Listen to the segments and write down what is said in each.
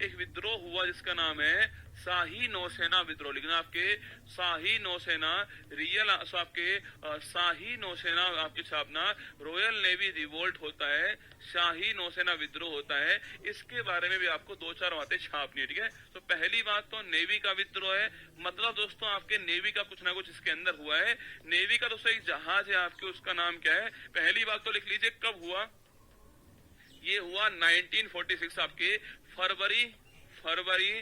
एक विद्रोह हुआ जिसका नाम है शाही नौसेना विद्रोह। लिखना आपके शाही नौसेना, रियल आपके शाही नौसेना आपकी छापना, रॉयल नेवी रिवोल्ट होता है, शाही नौसेना विद्रोह होता है। इसके बारे में भी आपको दो चार बातें छापनी है, ठीक है। तो पहली बात तो नेवी का विद्रोह है, मतलब दोस्तों आपके नेवी का कुछ ना कुछ इसके अंदर हुआ है। नेवी का दोस्तों एक जहाज है आपके, उसका नाम क्या है, पहली बात तो लिख लीजिए कब हुआ। ये हुआ 1946 आपके फरवरी फरवरी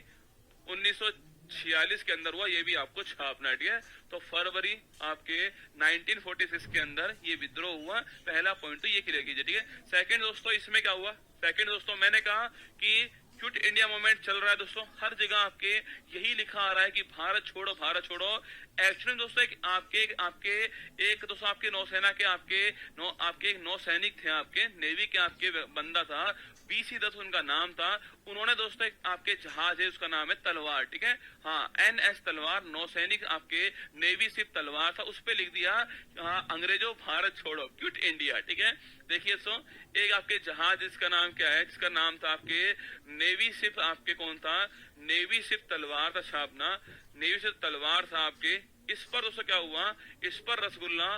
1946 के अंदर हुआ। ये भी आपको छापना है, ठीक है। तो फरवरी आपके 1946 के अंदर ये विद्रोह हुआ। पहला पॉइंट तो ये क्लियर कीजिए, ठीक है। सेकंड दोस्तों इसमें क्या हुआ, सेकंड दोस्तों मैंने कहा कि क्विट इंडिया मूवमेंट चल रहा है दोस्तों, हर जगह आपके यही लिखा आ रहा है कि भारत छोड़ो भारत छोड़ो। एक्चुअली दोस्तों एक दोस्तों आपके नौसेना के आपके एक नौसैनिक थे आपके नेवी के आपके बंदा था, बीसी दत्त उनका नाम था। उन्होंने दोस्तों एक आपके जहाज है उसका नाम है तलवार, ठीक है। हाँ, एनएस तलवार, नौसैनिक आपके नेवी शिप तलवार था, उस पे लिख दिया हाँ, अंग्रेजों भारत छोड़ो क्विट इंडिया, ठीक है। देखिए सो एक आपके जहाज जिसका नाम क्या है, जिसका नाम था आपके नेवी शिप, आपके कौन था, नेवी शिप तलवार था छापना, नेवी शिप तलवार था आपके। इस पर दोस्तों क्या हुआ, इस पर रसगुल्ला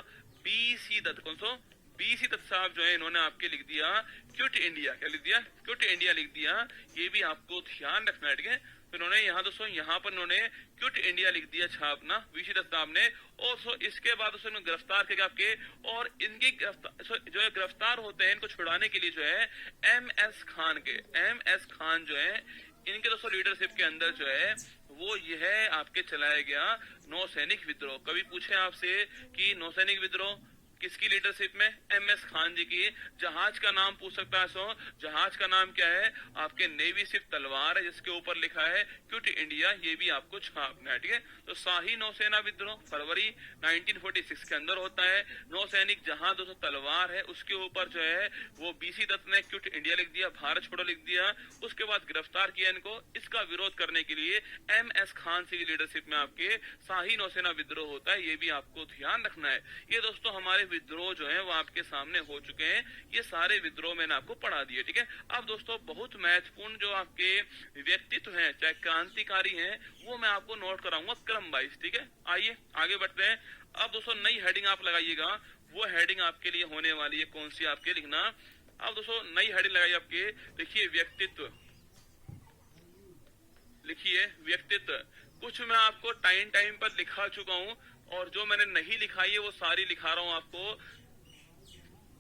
बीसी दत्त, कौन सो बीसी दत्त साहब जो है इन्होंने आपके लिख दिया क्विट इंडिया, क्या लिख दिया, क्विट इंडिया लिख दिया। ये भी आपको ध्यान रखना है, ठीक है। तो इन्होंने यहाँ दोस्तों यहाँ पर इन्होंने क्विट इंडिया लिख दिया छापना बीसी दत्त साहब ने। और सो इसके बाद दोस्तों गिरफ्तार किया आपके, और इनके जो है गिरफ्तार होते हैं, इनको छुड़ाने के लिए जो है एमएस खान के, एमएस खान जो है इनके दोस्तों लीडरशिप के अंदर जो है वो यह आपके चलाया गया नौसैनिक विद्रोह। कभी पूछे आपसे कि नौसैनिक विद्रोह किसकी लीडरशिप में, एमएस खान जी की। जहाज का नाम पूछ सकता है सो, जहाज का नाम क्या है, आपके नेवी शिप तलवार है जिसके ऊपर लिखा है क्विट इंडिया। ये भी आपको छापना है, ठीक है। तो शाही नौसेना विद्रोह फरवरी 1946 के अंदर होता है। नौसैनिक जहाज दोस्तों तलवार है, उसके ऊपर जो है वो बीसी दत्त ने क्विट इंडिया लिख दिया, भारत छोड़ो लिख दिया। उसके बाद गिरफ्तार किया इनको, इसका विरोध करने के लिए एमएस खान की लीडरशिप में आपके शाही नौसेना विद्रोह होता है। ये भी आपको ध्यान रखना है। ये दोस्तों हमारे विद्रोह जो है वो आपके सामने हो चुके हैं, ये सारे विद्रोह मैंने आपको पढ़ा दिए, ठीक है। अब दोस्तों बहुत महत्वपूर्ण जो आपके व्यक्तित्व हैं, चाहे क्रांतिकारी हैं, वो मैं आपको नोट कराऊंगा क्रम वाइज, ठीक है। आइए आगे बढ़ते हैं। अब दोस्तों नई हेडिंग आप लगाइएगा, वो हेडिंग आपके लिए होने वाली है कौन सी, आपके लिखना। अब दोस्तों नई हेडिंग लगाइए आपके, देखिए व्यक्तित्व, लिखिए व्यक्तित्व। कुछ मैं आपको टाइम टाइम पर लिखा चुका हूं, और जो मैंने नहीं लिखाई है वो सारी लिखा रहा हूं आपको।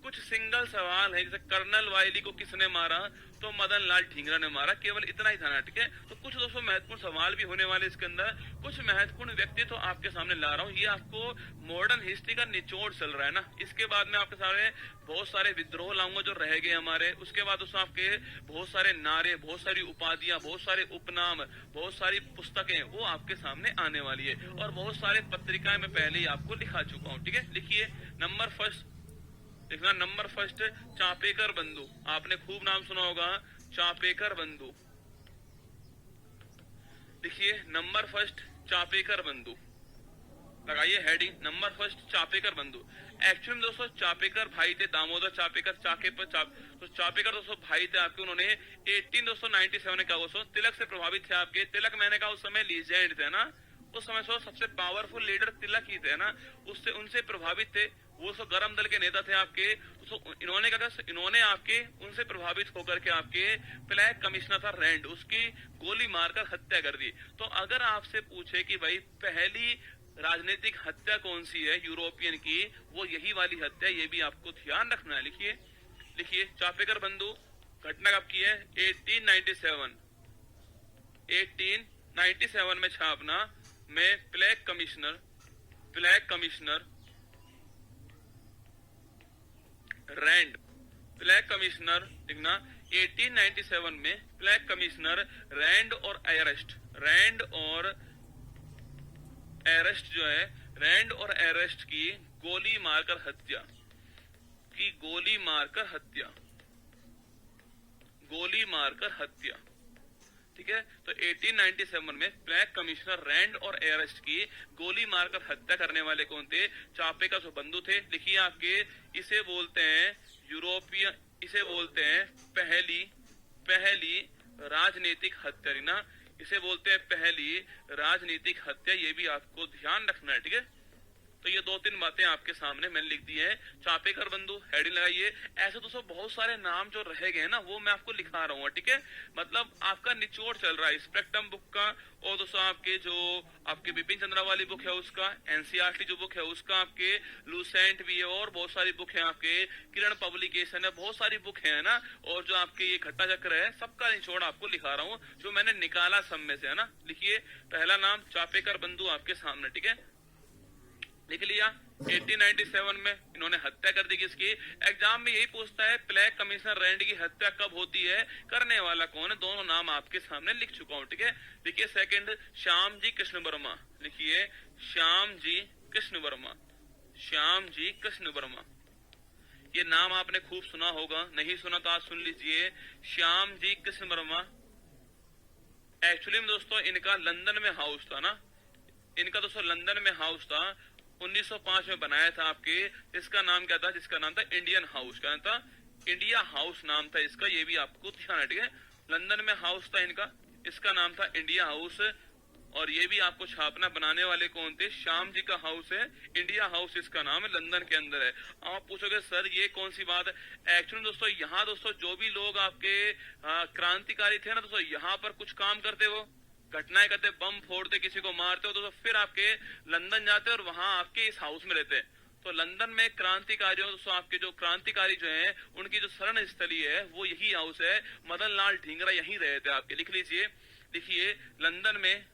कुछ सिंगल सवाल है, जैसे कर्नल वायली को किसने मारा, तो मदन लाल ढींगरा ने मारा, केवल इतना ही था, ठीक है। तो कुछ दोस्तों महत्वपूर्ण सवाल भी होने वाले इसके अंदर, कुछ महत्वपूर्ण व्यक्ति तो आपके सामने ला रहा हूँ। ये आपको मॉडर्न हिस्ट्री का निचोड़ चल रहा है ना। इसके बाद में आपके सामने बहुत सारे विद्रोह लाऊंगा जो रह गए हमारे। उसके बाद दोस्तों आपके बहुत सारे नारे, बहुत सारी उपाधियां, बहुत सारे उपनाम, बहुत सारी पुस्तकें वो आपके सामने आने वाली है, और बहुत सारे पत्रिकाएं मैं पहले ही आपको लिखा चुका हूँ, ठीक है। लिखिए नंबर फर्स्ट, देखना नंबर फर्स्ट चापेकर बंधु, आपने खूब नाम सुना होगा चापेकर बंधु। देखिए नंबर फर्स्ट चापेकर बंधु, लगाइए हेडिंग नंबर फर्स्ट चापेकर बंधु। एक्चुअली दोस्तों चापेकर भाई थे, दामोदर चापेकर, तो चापेकर दोस्तों भाई थे आपके। उन्होंने 1897 में क्या दोस्तों तिलक से प्रभावित थे आपके। तिलक मैंने कहा उस समय लीजेंड थे ना, उस समय सबसे पावरफुल लीडर तिलक ही थे ना, उससे उनसे प्रभावित थे। वो सब गरम दल के नेता थे आपके। तो इन्होंने क्या, इन्होंने आपके उनसे प्रभावित होकर के आपके फ्लैग कमिश्नर था रैंड, उसकी गोली मारकर हत्या कर दी। तो अगर आपसे पूछे कि भाई पहली राजनीतिक हत्या कौन सी है यूरोपियन की, वो यही वाली हत्या, ये भी आपको ध्यान रखना है। लिखिए लिखिए चापेकर बंधु घटना कब की है, 1897, 1897 में छापना में plague commissioner Rand, plague commissioner लिखना 1897 में फ्लैग कमिश्नर रैंड और एरेस्ट जो है, रैंड और एरेस्ट की गोली मारकर हत्या, ठीक है। तो 1897 में फ्लैग कमिश्नर रैंड और एरेस्ट की गोली मारकर हत्या करने वाले कौन थे, चापेकर जो बंधु थे। लिखिए आपके, इसे बोलते हैं यूरोपियन, इसे बोलते हैं पहली राजनीतिक हत्या, ना इसे बोलते हैं पहली राजनीतिक हत्या, ये भी आपको ध्यान रखना है, ठीक है। तो ये 2-3 बातें आपके सामने मैंने लिख दी है। चापेकर बंधु हेडिंग लगाइए। ऐसे दोस्तों बहुत सारे नाम जो रह गए ना वो मैं आपको लिखा रहा हूँ, ठीक है। मतलब आपका निचोड़ चल रहा है स्पेक्ट्रम बुक का, और दोस्तों आपके जो आपके बिपिन चंद्रा वाली बुक है उसका, एनसीईआरटी जो बुक है उसका, आपके लूसेंट भी है, और बहुत सारी बुक है, आपके किरण पब्लिकेशन है, बहुत सारी बुक है ना। और जो आपके ये घट्टा चक्र है सबका निचोड़ आपको लिखा रहा हूँ जो मैंने निकाला सब में से, है ना। लिखिए पहला नाम चापेकर बंधु आपके सामने, ठीक है, लिख लिया। 1897 में इन्होंने हत्या कर दी किसकी। एग्जाम में यही पूछता है प्लेग कमिश्नर रैंड की हत्या कब होती है, करने वाला कौन है, दोनों नाम आपके सामने लिख चुका हूं, ठीक है। देखिए सेकंड श्याम जी कृष्ण वर्मा, लिखिए श्याम जी कृष्ण वर्मा, श्याम जी कृष्ण वर्मा। ये नाम आपने खूब सुना होगा, नहीं सुना तो आज सुन लीजिए। श्याम जी कृष्ण वर्मा एक्चुअली में दोस्तों इनका लंदन में हाउस था ना, इनका दोस्तों लंदन में हाउस था, 1905 में बनाया था आपके। इसका नाम क्या था, जिसका नाम था इंडियन हाउस, क्या था, इंडिया हाउस नाम था इसका, ये भी आपको ध्यान है, ठीक है। लंदन में हाउस था इनका, इसका नाम था इंडिया हाउस, और ये भी आपको छापना। बनाने वाले कौन थे, श्याम जी का हाउस है, इंडिया हाउस इसका नाम है, लंदन के अंदर है। आप पूछोगे सर ये कौन सी बात है। एक्चुअली दोस्तों यहाँ दोस्तों जो भी लोग आपके क्रांतिकारी थे ना दोस्तों, यहाँ पर कुछ काम करते वो घटनाएं करते, बम फोड़ते, किसी को मारते हो, तो फिर आपके लंदन जाते और वहां आपके इस हाउस में रहते। तो लंदन में क्रांतिकारियों दोस्तों आपके जो क्रांतिकारी जो हैं उनकी जो शरण स्थली है वो यही हाउस है। मदन लाल ढींगरा यहीं रहे थे आपके, लिख लीजिए। लिखिए लंदन में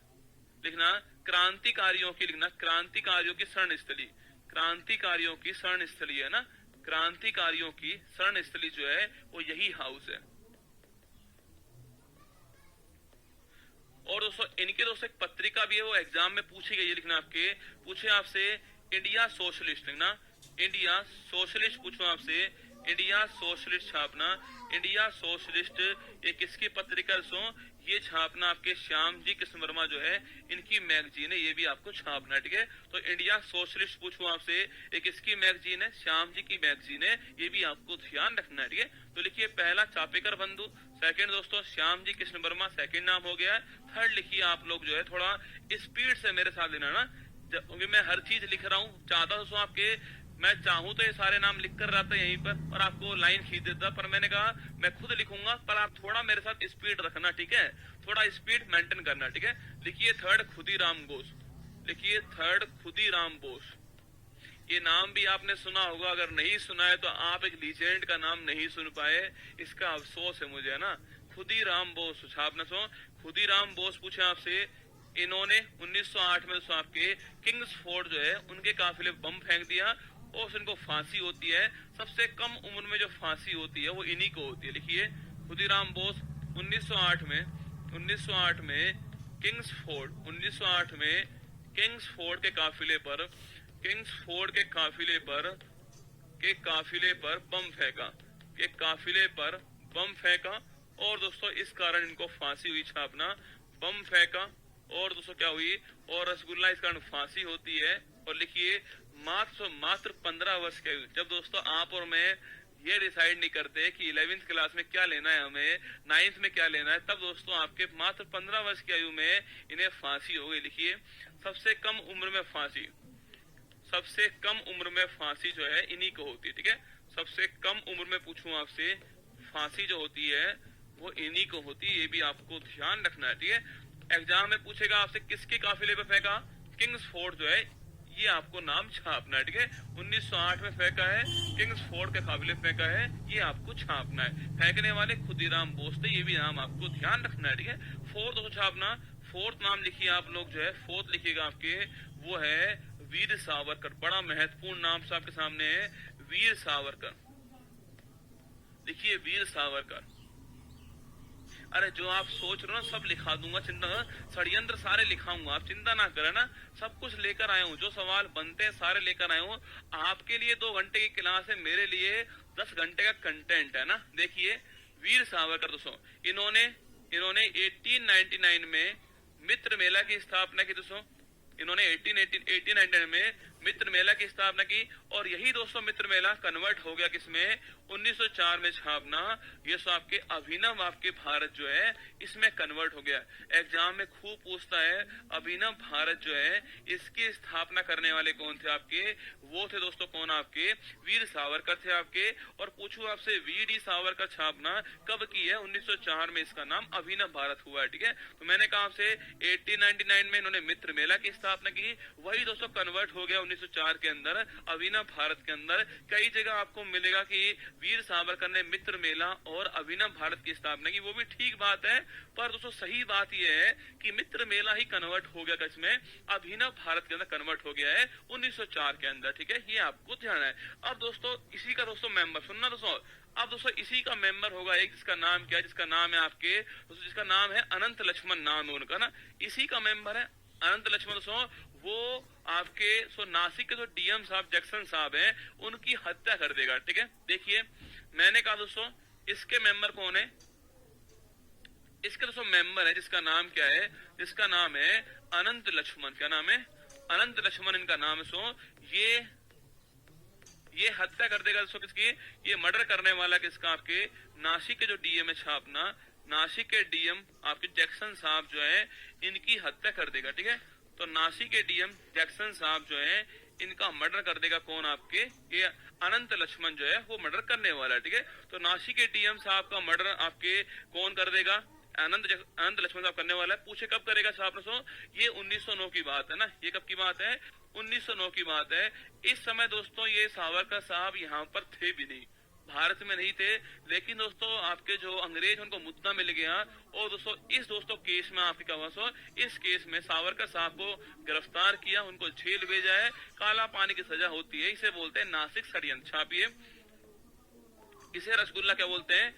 लिखना क्रांतिकारियों की, लिखना क्रांतिकारियों की शरण स्थली, क्रांतिकारियों की शरण स्थली है ना, क्रांतिकारियों की शरण स्थली जो है वो यही हाउस है। और दोस्तों इनके दोस्तों एक पत्रिका भी है, वो एग्जाम में पूछी गई है, लिखना आपके पूछे आपसे इंडिया सोशलिस्ट, लिखना इंडिया सोशलिस्ट, पूछो आपसे इंडिया सोशलिस्ट छापना, इंडिया सोशलिस्ट ये किसकी पत्रिका दोस्तों, ये छापना आपके श्याम जी कृष्ण वर्मा जो है इनकी मैगजीन है, ये भी आपको छापना, ठीक है। तो इंडिया सोशलिस्ट पूछूं आपसे एक किसकी मैगजीन है, श्याम जी की मैगजीन है, ये भी आपको ध्यान रखना है, ठीक है। तो लिखिए पहला चापेकर बंधु, सेकंड दोस्तों श्याम जी कृष्ण वर्मा सेकंड नाम हो गया। थर्ड लिखिए आप लोग जो है थोड़ा स्पीड से मेरे साथ लेना ना, क्योंकि मैं हर चीज लिख रहा हूँ, चाहता दोस्तों आपके मैं चाहूं तो ये सारे नाम लिख कर रहता यहीं पर आपको लाइन खींच देता, पर मैंने कहा मैं खुद लिखूंगा, पर आप थोड़ा मेरे साथ स्पीड रखना, ठीक है, थोड़ा स्पीड मेंटेन करना, ठीक है। लिखिए थर्ड खुदीराम बोस, लिखिए थर्ड खुदीराम बोस। ये नाम भी आपने सुना होगा, अगर नहीं सुना है तो आप एक लीजेंड का नाम नहीं सुन पाए, इसका अफसोस है मुझे, है ना। खुदीराम बोस छापना सो, खुदीराम बोस पूछे आपसे, इन्होंने 1908 में तो आपके किंग्सफोर्ड जो है उनके काफिले बम फेंक दिया और उनको फांसी होती है। सबसे कम उम्र में जो फांसी होती है वो इन्हीं को होती है। लिखिए खुदीराम बोस 1908 में किंग्सफोर्ड, 1908 में किंग्सफोर्ड के काफिले पर, किंग्सफोर्ड के काफिले पर बम फेंका, के काफिले पर बम फेंका, और दोस्तों इस कारण इनको फांसी हुई छापना, बम फेंका और दोस्तों क्या हुई, और रसगुल्ला इस कारण फांसी होती है। और लिखिए मात्र 15 वर्ष की आयु, जब दोस्तों आप और मैं ये डिसाइड नहीं करते कि 11th क्लास में क्या लेना है हमें, 9th में क्या लेना है, तब दोस्तों आपके मात्र 15 वर्ष की आयु में इन्हें फांसी हो गई। लिखिए सबसे कम उम्र में फांसी, सबसे कम उम्र में फांसी जो है इन्हीं को होती है, ठीक है। सबसे कम उम्र में पूछूं आपसे फांसी जो होती है वो इन्हीं को होती है, ये भी आपको ध्यान रखना है, ठीक है। एग्जाम में पूछेगा आपसे किसके काफिले पे फेंका, किंग्सफोर्ड जो है, ये आपको नाम छापना है, ठीक है। 1908 में फेंका है, किंग्सफोर्ड के काफिले फेंका है, ये आपको छापना है। फेंकने वाले खुदीराम बोस थे, ये भी नाम आपको ध्यान रखना है, ठीक है। फोर्थ छापना, फोर्थ नाम लिखिए आप लोग जो है, फोर्थ लिखिएगा आपके वो है वीर सावरकर, बड़ा महत्वपूर्ण नाम से आपके सामने है वीर सावरकर। लिखिए वीर सावरकर। अरे जो आप सोच रहे हो ना सब लिखा दूंगा, चिंता षड्यंत्र सारे लिखाऊंगा, आप चिंता ना करें ना, सब कुछ लेकर आया हूँ, जो सवाल बनते हैं सारे लेकर आया हूँ। आपके लिए 2 घंटे की क्लास है, मेरे लिए 10 घंटे का कंटेंट है ना। देखिए वीर सावरकर दोस्तों, इन्होंने 1899 में मित्र मेला की स्थापना की दोस्तों, इन्होंने 1899 में मित्र मेला की स्थापना की। और यही दोस्तों मित्र मेला कन्वर्ट हो गया किसमें, 1904 में स्थापना, ये सो आपके अभिनव आपके भारत जो है इसमें कन्वर्ट हो गया। एग्जाम में खूब पूछता है अभिनव भारत जो है इसकी स्थापना करने वाले कौन थे आपके, वो थे दोस्तों कौन, आपके वीर सावरकर थे आपके। और पूछू आपसे वीर डी सावरकर स्थापना कब की है, 1904 में इसका नाम अभिनव भारत हुआ है। ठीक है, तो मैंने कहा आपसे 1899 में इन्होंने मित्र मेला की स्थापना की, वही दोस्तों कन्वर्ट हो गया 1904 के अंदर अभिनव भारत के अंदर। कई जगह आपको मिलेगा कि वीर सावरकर ने मित्र मेला और अभिनव भारत की स्थापना की, वो भी ठीक बात है, पर दोस्तों सही बात यह है कि मित्र मेला ही कन्वर्ट हो गया इसमें, अभिनव भारत के अंदर कन्वर्ट हो गया है 1904 के अंदर। ठीक है, ये आपको ध्यान है। अब दोस्तों इसी का दोस्तों मेंबर सुनना दोस्तों, अब दोस्तों इसी का मेंबर होगा एक जिसका नाम क्या है, जिसका नाम है आपके दोस्तों, जिसका नाम है अनंत लक्ष्मण, नाम है उनका ना, इसी का मेंबर है अनंत लक्ष्मण दोस्तों। वो आपके सो नासिक के जो डीएम साहब जैक्सन साहब हैं उनकी हत्या कर देगा। ठीक है, देखिए मैंने कहा दोस्तों इसके मेंबर कौन है, इसके दोस्तों मेंबर है जिसका नाम क्या है, जिसका नाम है अनंत लक्ष्मण। क्या नाम है, अनंत लक्ष्मण इनका नाम है। सो ये हत्या कर देगा दोस्तों किसकी, ये मर्डर करने वाला किसका, आपके नासिक के जो डीएम है छापना, नासिक के डीएम आपके जैक्सन साहब जो है इनकी हत्या कर देगा। ठीक है, तो नासिक के डीएम जैक्सन साहब जो है इनका मर्डर कर देगा कौन, आपके ये अनंत लक्ष्मण जो है वो मर्डर करने वाला है। ठीक है, तो नासिक के डीएम साहब का मर्डर आपके कौन कर देगा, अनंत लक्ष्मण साहब करने वाला है। पूछे कब करेगा साहब ने, ये 1909 की बात है ना, ये कब की बात है, 1909 की बात है। इस समय दोस्तों ये सावरकर साहब यहाँ पर थे भी नहीं, भारत में नहीं थे, लेकिन दोस्तों आपके जो अंग्रेज उनको मुद्दा मिल गया। और दोस्तों इस दोस्तों केस में आपके क्या हुआ, इस केस में सावरकर साहब को गिरफ्तार किया, उनको जेल भेजा है, काला पानी की सजा होती है। इसे बोलते हैं नासिक षड्यंत्र। छापिए, इसे रसगुल्ला क्या बोलते हैं,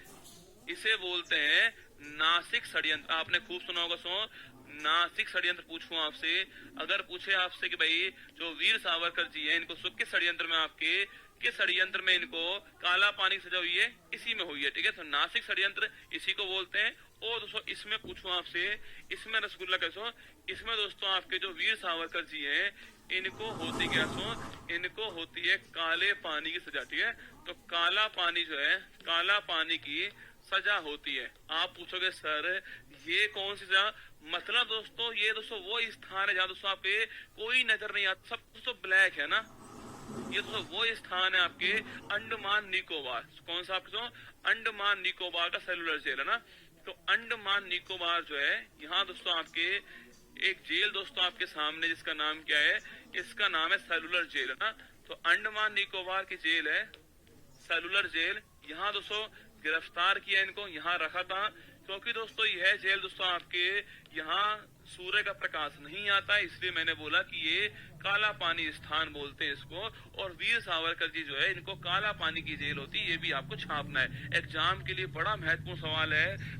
इसे बोलते हैं नासिक षड्यंत्र। आपने खूब सुना होगा नासिक षड्यंत्र। पूछूं आपसे, अगर पूछे आपसे कि भाई जो वीर सावरकर जी हैं इनको किस षड्यंत्र में, आपके किस षड्यंत्र में इनको काला पानी की सजा हुई है, इसी में हुई है। ठीक है, तो नासिक षड्यंत्र इसी को बोलते हैं। और दोस्तों इसमें पूछूं आपसे, इसमें रसगुल्ला कैसो, इसमें दोस्तों आपके जो वीर सावरकर जी हैं इनको होती क्या इनको होती है काले पानी की सजा। ठीक है, तो काला पानी जो है, काला पानी की सजा होती है। आप पूछोगे सर ये कौन सी सजा, मतलब दोस्तों ये दोस्तों वो स्थान है जहाँ दोस्तों आपके कोई नजर नहीं आता, सब दोस्तों ब्लैक है ना। ये दोस्तों वो स्थान है आपके अंडमान निकोबार। कौन सा आपके अंडमान निकोबार का सेलुलर जेल है ना। तो अंडमान निकोबार जो है यहाँ दोस्तों आपके एक जेल दोस्तों आपके सामने, जिसका नाम क्या है, इसका नाम है सेलुलर जेल है ना। तो अंडमान निकोबार की जेल है सेलुलर जेल। यहाँ दोस्तों गिरफ्तार किया इनको, यहाँ रखा था, क्योंकि दोस्तों यह जेल दोस्तों आपके यहाँ सूर्य का प्रकाश नहीं आता है, इसलिए मैंने बोला कि ये काला पानी स्थान बोलते हैं इसको। और वीर सावरकर जी जो है इनको काला पानी की जेल होती है, ये भी आपको छापना है। एग्जाम के लिए बड़ा महत्वपूर्ण सवाल है।